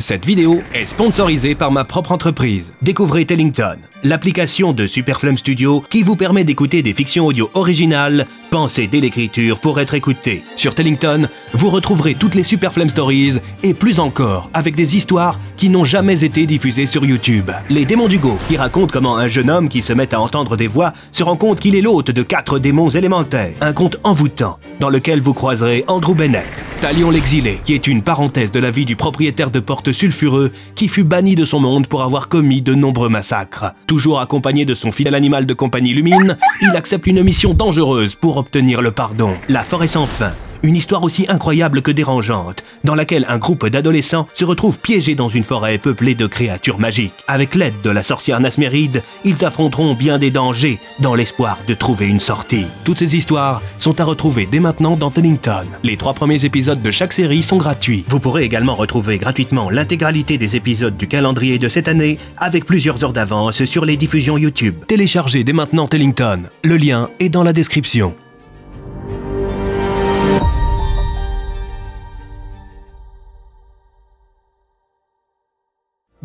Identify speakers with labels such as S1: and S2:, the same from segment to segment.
S1: Cette vidéo est sponsorisée par ma propre entreprise. Découvrez Tellington, l'application de Superflame Studio qui vous permet d'écouter des fictions audio originales, pensées dès l'écriture pour être écoutées. Sur Tellington, vous retrouverez toutes les Superflame Stories et plus encore, avec des histoires qui n'ont jamais été diffusées sur YouTube. Les démons d'Hugo, qui racontent comment un jeune homme qui se met à entendre des voix se rend compte qu'il est l'hôte de 4 démons élémentaires. Un conte envoûtant, dans lequel vous croiserez Andrew Bennett. Talion l'exilé, qui est une parenthèse de la vie du propriétaire de porte sulfureux qui fut banni de son monde pour avoir commis de nombreux massacres. Toujours accompagné de son fidèle animal de compagnie Lumine, il accepte une mission dangereuse pour obtenir le pardon. La forêt sans fin. Une histoire aussi incroyable que dérangeante, dans laquelle un groupe d'adolescents se retrouve piégé dans une forêt peuplée de créatures magiques. Avec l'aide de la sorcière Nasméride, ils affronteront bien des dangers, dans l'espoir de trouver une sortie. Toutes ces histoires sont à retrouver dès maintenant dans Tellington. Les 3 premiers épisodes de chaque série sont gratuits. Vous pourrez également retrouver gratuitement l'intégralité des épisodes du calendrier de cette année, avec plusieurs heures d'avance sur les diffusions YouTube. Téléchargez dès maintenant Tellington. Le lien est dans la description.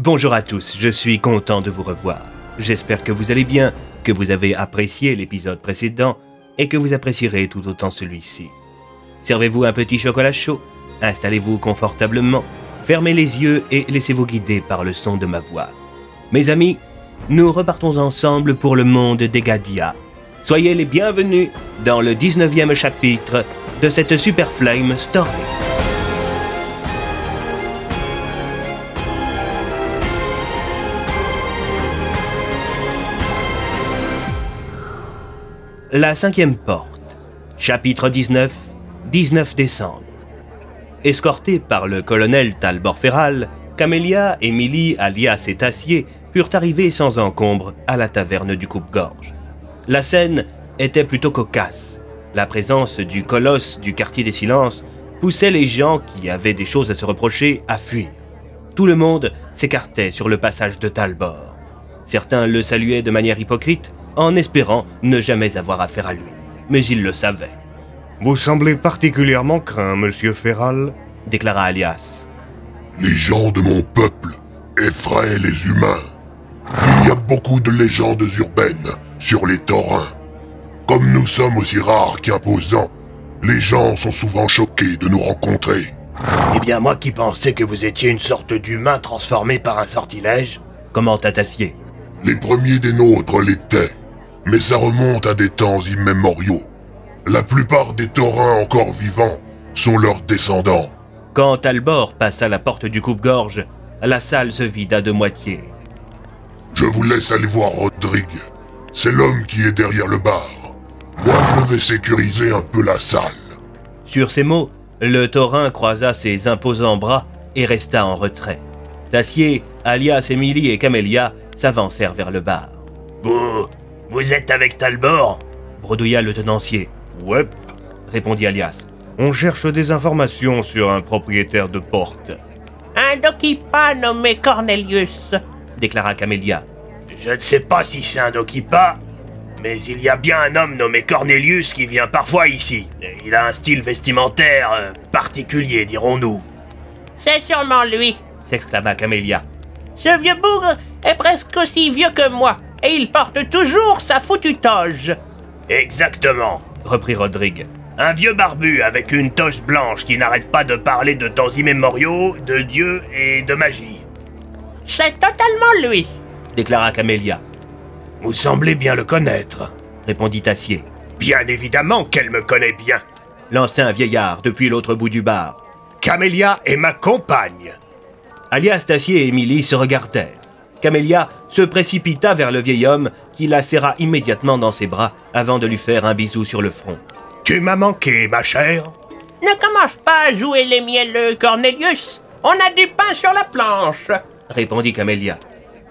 S1: Bonjour à tous, je suis content de vous revoir. J'espère que vous allez bien, que vous avez apprécié l'épisode précédent et que vous apprécierez tout autant celui-ci. Servez-vous un petit chocolat chaud, installez-vous confortablement, fermez les yeux et laissez-vous guider par le son de ma voix. Mes amis, nous repartons ensemble pour le monde des Gadia. Soyez les bienvenus dans le 19e chapitre de cette Superflame Story. La 5e porte, chapitre 19, 19 décembre. Escortés par le colonel Talbot Ferral, Camélia, Émilie, Alias et Tassier purent arriver sans encombre à la taverne du Coupe-Gorge. La scène était plutôt cocasse. La présence du colosse du quartier des silences poussait les gens qui avaient des choses à se reprocher à fuir. Tout le monde s'écartait sur le passage de Talbot. Certains le saluaient de manière hypocrite, en espérant ne jamais avoir affaire à lui. Mais il le savait.
S2: « Vous semblez particulièrement craint, monsieur Ferral, »
S1: déclara Alias.
S3: « Les gens de mon peuple effraient les humains. Il y a beaucoup de légendes urbaines sur les taurins. Comme nous sommes aussi rares qu'imposants, les gens sont souvent choqués de nous rencontrer. »
S4: « Eh bien, moi qui pensais que vous étiez une sorte d'humain transformé par un sortilège, »
S1: commenta Tassier.
S3: « Les premiers des nôtres l'étaient. Mais ça remonte à des temps immémoriaux. La plupart des taurins encore vivants sont leurs descendants. »
S1: Quand Talbot passa la porte du coupe-gorge, la salle se vida de moitié.
S3: « Je vous laisse aller voir Rodrigue. C'est l'homme qui est derrière le bar. Moi, je vais sécuriser un peu la salle. »
S1: Sur ces mots, le taurin croisa ses imposants bras et resta en retrait. Tassier, Alias, Émilie et Camélia s'avancèrent vers le bar.
S4: « Vous êtes avec Talbot ?»
S1: bredouilla le tenancier.
S2: « Ouais, »
S1: répondit Alias.
S2: « On cherche des informations sur un propriétaire de porte. »«
S5: Un Dokipa nommé Cornelius »
S1: déclara Camélia.
S4: « Je ne sais pas si c'est un Dokipa, mais il y a bien un homme nommé Cornelius qui vient parfois ici. Il a un style vestimentaire particulier, dirons-nous. »«
S5: C'est sûrement lui »
S1: s'exclama Camélia.
S5: « Ce vieux bougre est presque aussi vieux que moi. Et il porte toujours sa foutue toge. »«
S4: Exactement, »
S1: reprit Rodrigue.
S4: « Un vieux barbu avec une toge blanche qui n'arrête pas de parler de temps immémoriaux, de dieux et de magie. »«
S5: C'est totalement lui, »
S1: déclara Camélia.
S4: « Vous semblez bien le connaître, » répondit Tassier. « Bien évidemment qu'elle me connaît bien, »
S1: lança un vieillard depuis l'autre bout du bar.
S4: « Camélia est ma compagne. »
S1: Alias, Tassier et Émilie se regardèrent. Camélia se précipita vers le vieil homme qui la serra immédiatement dans ses bras avant de lui faire un bisou sur le front.
S4: « Tu m'as manqué, ma chère. »«
S5: Ne commence pas à jouer les mielleux, Cornelius. On a du pain sur la planche. »
S1: répondit Camélia.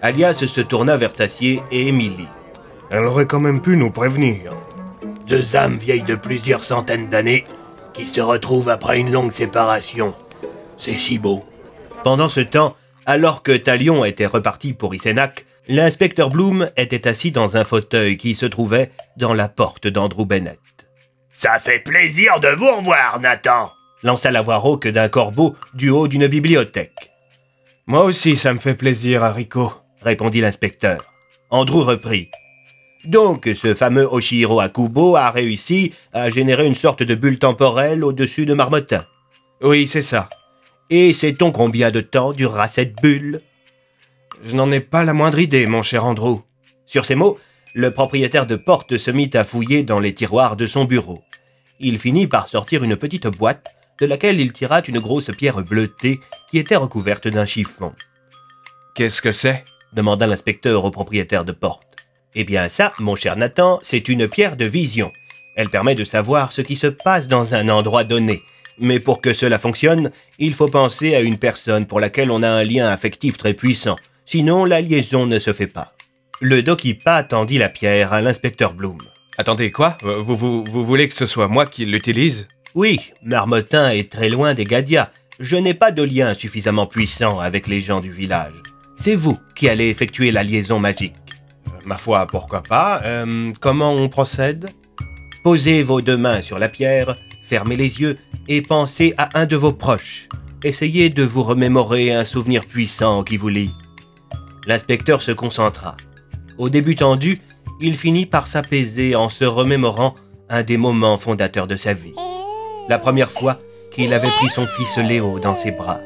S1: Alias se tourna vers Tassier et Émilie.
S2: « Elle aurait quand même pu nous prévenir. »
S4: 2 âmes vieilles de plusieurs centaines d'années qui se retrouvent après une longue séparation. C'est si beau. »
S1: Pendant ce temps, alors que Talion était reparti pour Isenak, l'inspecteur Bloom était assis dans un fauteuil qui se trouvait dans la porte d'Andrew Bennett.
S4: « Ça fait plaisir de vous revoir, Nathan !»
S1: lança la voix rauque d'un corbeau du haut d'une bibliothèque.
S6: Moi aussi, ça me fait plaisir, Hariko,
S4: répondit l'inspecteur. Andrew reprit. Donc, ce fameux Oshihiro Akubo a réussi à générer une sorte de bulle temporelle au-dessus de Marmottin.
S6: Oui, c'est ça.
S4: Et sait-on combien de temps durera cette bulle?
S6: Je n'en ai pas la moindre idée, mon cher Andrew.
S4: Sur ces mots, le propriétaire de porte se mit à fouiller dans les tiroirs de son bureau. Il finit par sortir une petite boîte de laquelle il tira une grosse pierre bleutée qui était recouverte d'un chiffon.
S6: « Qu'est-ce que c'est »
S4: demanda l'inspecteur au propriétaire de porte. « Eh bien ça, mon cher Nathan, c'est une pierre de vision. Elle permet de savoir ce qui se passe dans un endroit donné. Mais pour que cela fonctionne, il faut penser à une personne pour laquelle on a un lien affectif très puissant. Sinon, la liaison ne se fait pas. » Le Dokipa tendit la pierre à l'inspecteur Bloom.
S6: « Attendez, quoi? Vous voulez que ce soit moi qui l'utilise ?»
S4: Oui, Marmottin est très loin des Gadias. Je n'ai pas de lien suffisamment puissant avec les gens du village. C'est vous qui allez effectuer la liaison magique.
S6: Ma foi, pourquoi pas. Comment on procède?
S4: Posez vos deux mains sur la pierre, fermez les yeux et pensez à un de vos proches. Essayez de vous remémorer un souvenir puissant qui vous lie. L'inspecteur se concentra. Au début tendu, il finit par s'apaiser en se remémorant un des moments fondateurs de sa vie. La première fois qu'il avait pris son fils Léo dans ses bras.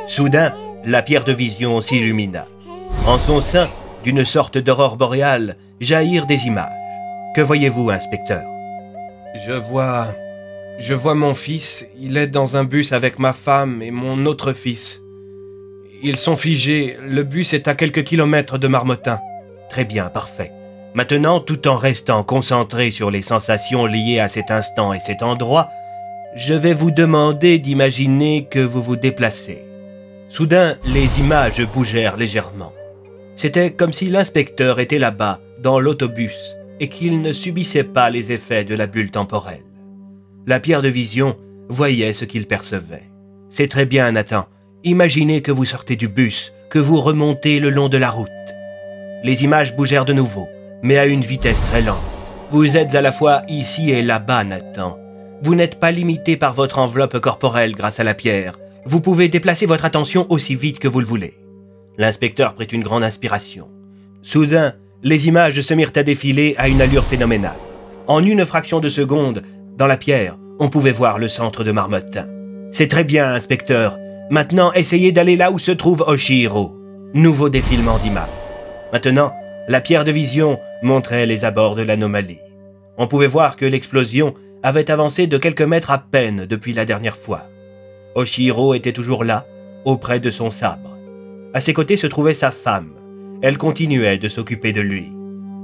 S4: Soudain, la pierre de vision s'illumina. En son sein, d'une sorte d'aurore boréale, jaillirent des images. Que voyez-vous, inspecteur?
S6: Je vois mon fils, il est dans un bus avec ma femme et mon autre fils. Ils sont figés, le bus est à quelques kilomètres de Marmottin.
S4: Très bien, parfait. Maintenant, tout en restant concentré sur les sensations liées à cet instant et cet endroit, je vais vous demander d'imaginer que vous vous déplacez. Soudain, les images bougèrent légèrement. C'était comme si l'inspecteur était là-bas, dans l'autobus, et qu'il ne subissait pas les effets de la bulle temporelle. La pierre de vision voyait ce qu'il percevait. C'est très bien, Nathan. Imaginez que vous sortez du bus, que vous remontez le long de la route. Les images bougèrent de nouveau, mais à une vitesse très lente. Vous êtes à la fois ici et là-bas, Nathan. Vous n'êtes pas limité par votre enveloppe corporelle grâce à la pierre. Vous pouvez déplacer votre attention aussi vite que vous le voulez. L'inspecteur prit une grande inspiration. Soudain, les images se mirent à défiler à une allure phénoménale. En une fraction de seconde, dans la pierre, on pouvait voir le centre de Marmottin. C'est très bien, inspecteur. Maintenant, essayez d'aller là où se trouve Oshihiro. Nouveau défilement d'images. Maintenant, la pierre de vision montrait les abords de l'anomalie. On pouvait voir que l'explosion avait avancé de quelques mètres à peine depuis la dernière fois. Oshihiro était toujours là, auprès de son sabre. À ses côtés se trouvait sa femme. Elle continuait de s'occuper de lui.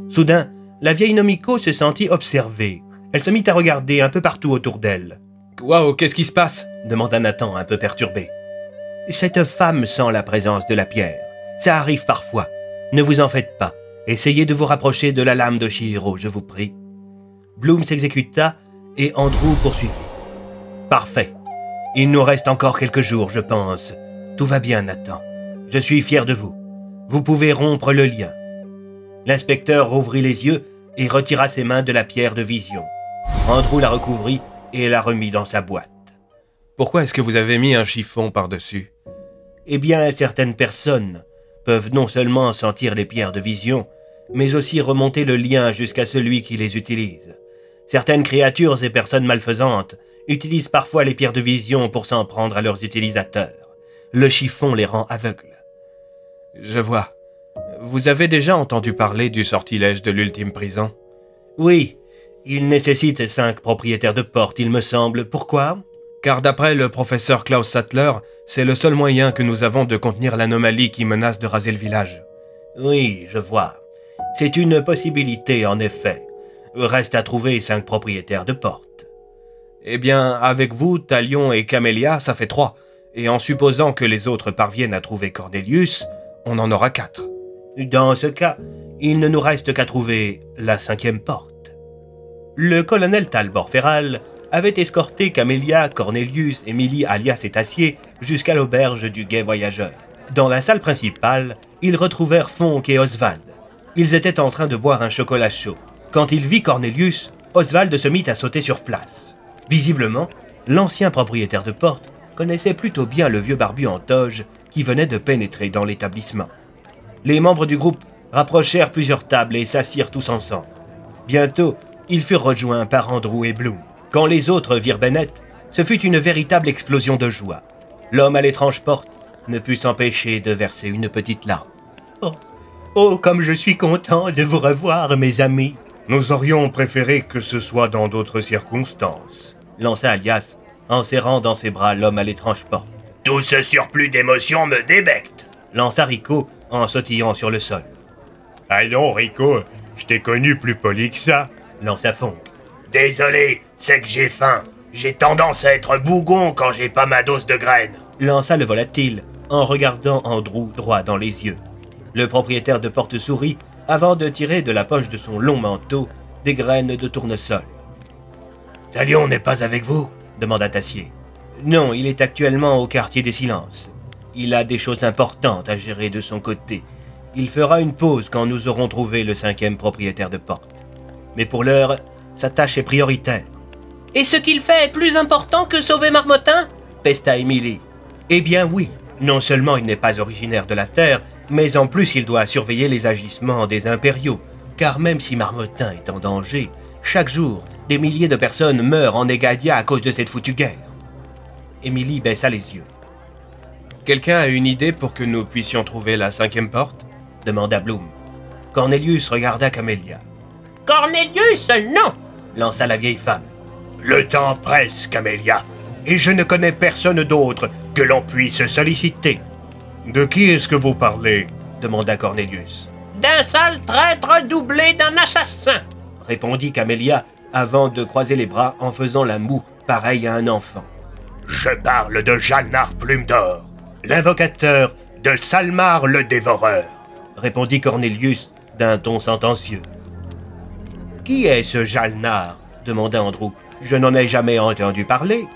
S4: Soudain, la vieille Nomiko se sentit observée. Elle se mit à regarder un peu partout autour d'elle.
S6: « Waouh, qu'est-ce qui se passe ?»
S4: demanda Nathan un peu perturbé. « Cette femme sent la présence de la pierre. Ça arrive parfois. Ne vous en faites pas. Essayez de vous rapprocher de la lame d'Oshihiro, je vous prie. » Bloom s'exécuta et Andrew poursuivit. « Parfait. Il nous reste encore quelques jours, je pense. Tout va bien, Nathan. Je suis fier de vous. Vous pouvez rompre le lien. » L'inspecteur rouvrit les yeux et retira ses mains de la pierre de vision. Andrew la recouvrit et la remit dans sa boîte.
S6: « Pourquoi est-ce que vous avez mis un chiffon par-dessus » ?
S4: Eh bien, certaines personnes peuvent non seulement sentir les pierres de vision, mais aussi remonter le lien jusqu'à celui qui les utilise. Certaines créatures et personnes malfaisantes utilisent parfois les pierres de vision pour s'en prendre à leurs utilisateurs. Le chiffon les rend aveugles.
S6: Je vois. Vous avez déjà entendu parler du sortilège de l'ultime prison?
S4: Oui, il nécessite 5 propriétaires de porte, il me semble. Pourquoi?
S6: Car d'après le professeur Klaus Sattler, c'est le seul moyen que nous avons de contenir l'anomalie qui menace de raser le village.
S4: Oui, je vois. C'est une possibilité, en effet. Reste à trouver 5 propriétaires de porte.
S6: Eh bien, avec vous, Talion et Camélia, ça fait 3. Et en supposant que les autres parviennent à trouver Cornelius, on en aura 4.
S4: Dans ce cas, il ne nous reste qu'à trouver la 5e porte. Le colonel Talbot Ferral avait escorté Camélia, Cornelius, Emily alias Cétacier jusqu'à l'auberge du Gai Voyageur. Dans la salle principale, ils retrouvèrent Fonk et Oswald. Ils étaient en train de boire un chocolat chaud. Quand il vit Cornelius, Oswald se mit à sauter sur place. Visiblement, l'ancien propriétaire de porte connaissait plutôt bien le vieux barbu en toge qui venait de pénétrer dans l'établissement. Les membres du groupe rapprochèrent plusieurs tables et s'assirent tous ensemble. Bientôt, ils furent rejoints par Andrew et Bloom. Quand les autres virent Bennett, ce fut une véritable explosion de joie. L'homme à l'étrange porte ne put s'empêcher de verser une petite larme. Oh, comme je suis content de vous revoir, mes amis.
S2: Nous aurions préféré que ce soit dans d'autres circonstances,
S4: lança Alias en serrant dans ses bras l'homme à l'étrange porte.
S3: Tout ce surplus d'émotions me débecte,
S4: lança Rico en sautillant sur le sol.
S2: Allons, Rico, je t'ai connu plus poli que ça,
S4: lança Fonk.
S3: Désolé, c'est que j'ai faim. J'ai tendance à être bougon quand j'ai pas ma dose de graines,
S4: lança le volatile en regardant Andrew droit dans les yeux. Le propriétaire de porte sourit avant de tirer de la poche de son long manteau des graines de tournesol.
S3: « Talion n'est pas avec vous ?»
S4: demanda Tassier. Non, il est actuellement au quartier des silences. Il a des choses importantes à gérer de son côté. Il fera une pause quand nous aurons trouvé le 5e propriétaire de porte. Mais pour l'heure, sa tâche est prioritaire. « Et ce qu'il fait est plus important que sauver Marmottin ?» pesta Emily. « Eh bien oui, non seulement il n'est pas originaire de la Terre, mais en plus il doit surveiller les agissements des impériaux, car même si Marmottin est en danger, chaque jour, des milliers de personnes meurent en Negadia à cause de cette foutue guerre. » Emily baissa les yeux. « Quelqu'un a une idée pour que nous puissions trouver la 5e porte ?» demanda Bloom. Cornelius regarda Camélia.
S5: « Cornelius, non !»
S4: lança la vieille femme.
S3: « Le temps presse, Camélia, et je ne connais personne d'autre que l'on puisse solliciter. »
S2: « De qui est-ce que vous parlez ?»
S4: demanda Cornelius.
S5: « D'un sale traître doublé d'un assassin !»
S4: répondit Camélia avant de croiser les bras en faisant la moue pareil à un enfant.
S3: « Je parle de Jalnar Plume d'Or, l'invocateur de Salmar le Dévoreur !»
S4: répondit Cornelius d'un ton sentencieux. « Qui est ce Jalnar ?» demanda Andrew. « Je n'en ai jamais entendu parler. »«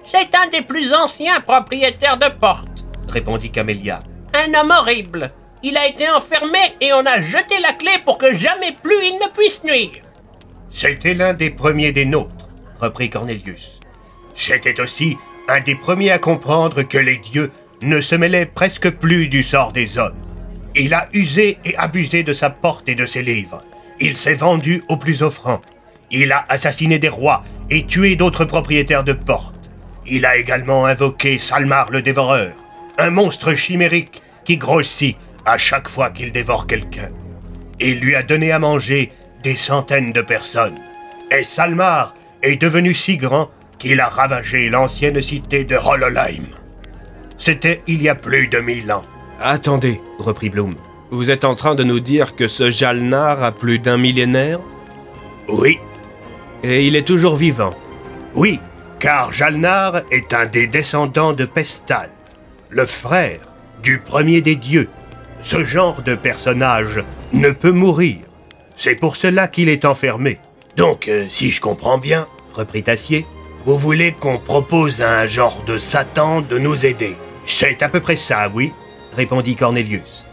S5: C'est un des plus anciens propriétaires de porte, »
S4: répondit Camélia.
S5: « Un homme horrible. Il a été enfermé et on a jeté la clé pour que jamais plus il ne puisse nuire. »«
S3: C'était l'un des premiers des nôtres, » reprit Cornelius. « C'était aussi un des premiers à comprendre que les dieux ne se mêlaient presque plus du sort des hommes. Il a usé et abusé de sa porte et de ses livres. Il s'est vendu aux plus offrants. Il a assassiné des rois et tué d'autres propriétaires de porte. Il a également invoqué Salmar le Dévoreur, un monstre chimérique qui grossit à chaque fois qu'il dévore quelqu'un. Il lui a donné à manger des centaines de personnes. Et Salmar est devenu si grand qu'il a ravagé l'ancienne cité de Hollowheim. C'était il y a plus de 1000 ans. »«
S4: Attendez, reprit Bloom. Vous êtes en train de nous dire que ce Jalnar a plus d'un millénaire ? » ?»«
S3: Oui. »«
S4: Et il est toujours vivant ? » »«
S3: Oui, car Jalnar est un des descendants de Pestal, le frère du premier des dieux. Ce genre de personnage ne peut mourir. C'est pour cela qu'il est enfermé. Donc, si je comprends bien, reprit Tassier, vous voulez qu'on propose à un genre de Satan de nous aider. C'est à peu près ça, oui, répondit Cornelius.